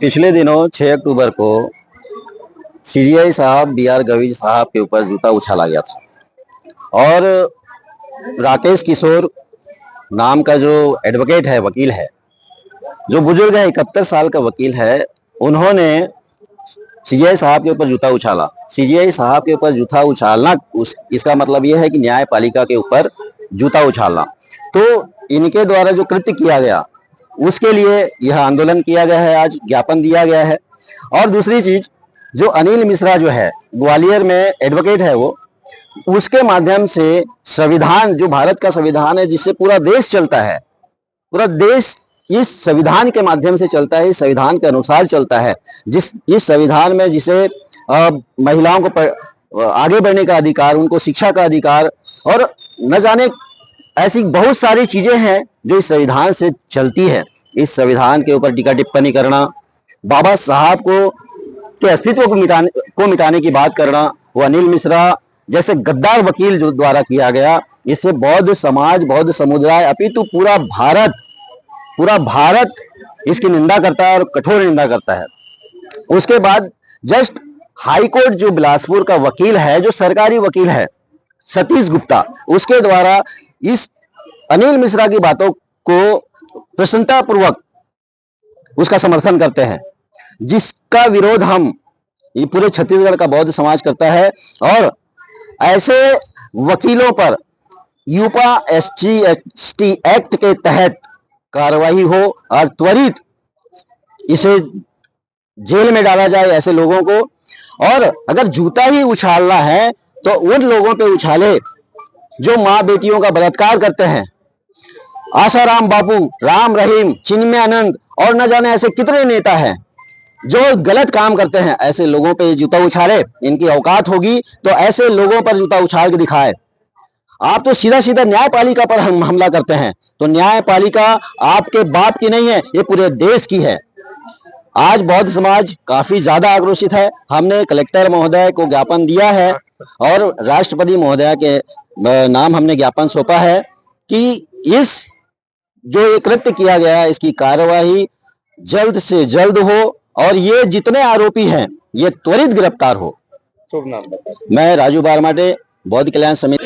पिछले दिनों 6 अक्टूबर को सीजीआई साहब बी.आर. गवी साहब के ऊपर जूता उछाला गया था और राकेश किशोर नाम का जो एडवोकेट है, वकील है, जो बुजुर्ग है, 71 साल का वकील है, उन्होंने सीजीआई साहब के ऊपर जूता उछाला। सीजीआई साहब के ऊपर जूता उछालना इसका मतलब यह है कि न्यायपालिका के ऊपर जूता उछालना। तो इनके द्वारा जो कृत्य किया गया उसके लिए यह आंदोलन किया गया है, आज ज्ञापन दिया गया है। और दूसरी चीज, जो अनिल मिश्रा जो है, ग्वालियर में एडवोकेट है, वो उसके माध्यम से संविधान, जो भारत का संविधान है जिससे पूरा देश चलता है, पूरा देश इस संविधान के माध्यम से चलता है, इस संविधान के अनुसार चलता है, इस संविधान में जिसे महिलाओं को आगे बढ़ने का अधिकार, उनको शिक्षा का अधिकार और न जाने ऐसी बहुत सारी चीजें हैं जो इस संविधान से चलती है। इस संविधान के ऊपर टीका टिप्पणी करना, बाबा साहब के अस्तित्व को मिटाने की बात करना, वो अनिल मिश्रा जैसे गद्दार वकील जो द्वारा किया गया, इससे बौद्ध समाज, बौद्ध समुदाय, अपितु पूरा भारत इसकी निंदा करता है और कठोर निंदा करता है। उसके बाद जस्ट हाईकोर्ट जो बिलासपुर का वकील है, जो सरकारी वकील है, सतीश गुप्ता, उसके द्वारा इस अनिल मिश्रा की बातों को प्रसन्नतापूर्वक उसका समर्थन करते हैं, जिसका विरोध हम ये पूरे छत्तीसगढ़ का बौद्ध समाज करता है। और ऐसे वकीलों पर यूपा SC/ST एक्ट के तहत कार्रवाई हो और त्वरित इसे जेल में डाला जाए ऐसे लोगों को। और अगर जूता ही उछालना है तो उन लोगों पे उछाले जो माँ बेटियों का बलात्कार करते हैं। आसाराम बापू, राम रहीम, चिन्मयानंद और न जाने ऐसे कितने नेता हैं जो गलत काम करते हैं, ऐसे लोगों पे जूता उछाले। इनकी औकात होगी तो ऐसे लोगों पर जूता उछाल के दिखाए। आप तो सीधा सीधा न्यायपालिका पर हमला करते हैं, तो न्यायपालिका आपके बाप की नहीं है, ये पूरे देश की है। आज बौद्ध समाज काफी ज्यादा आक्रोशित है। हमने कलेक्टर महोदय को ज्ञापन दिया है और राष्ट्रपति महोदय के नाम हमने ज्ञापन सौंपा है कि इस जो ये कृत्य किया गया है, इसकी कार्यवाही जल्द से जल्द हो और ये जितने आरोपी हैं ये त्वरित गिरफ्तार हो। शुभ नाम बताइए। मैं राजू बारमाटे, बौद्ध कल्याण समिति।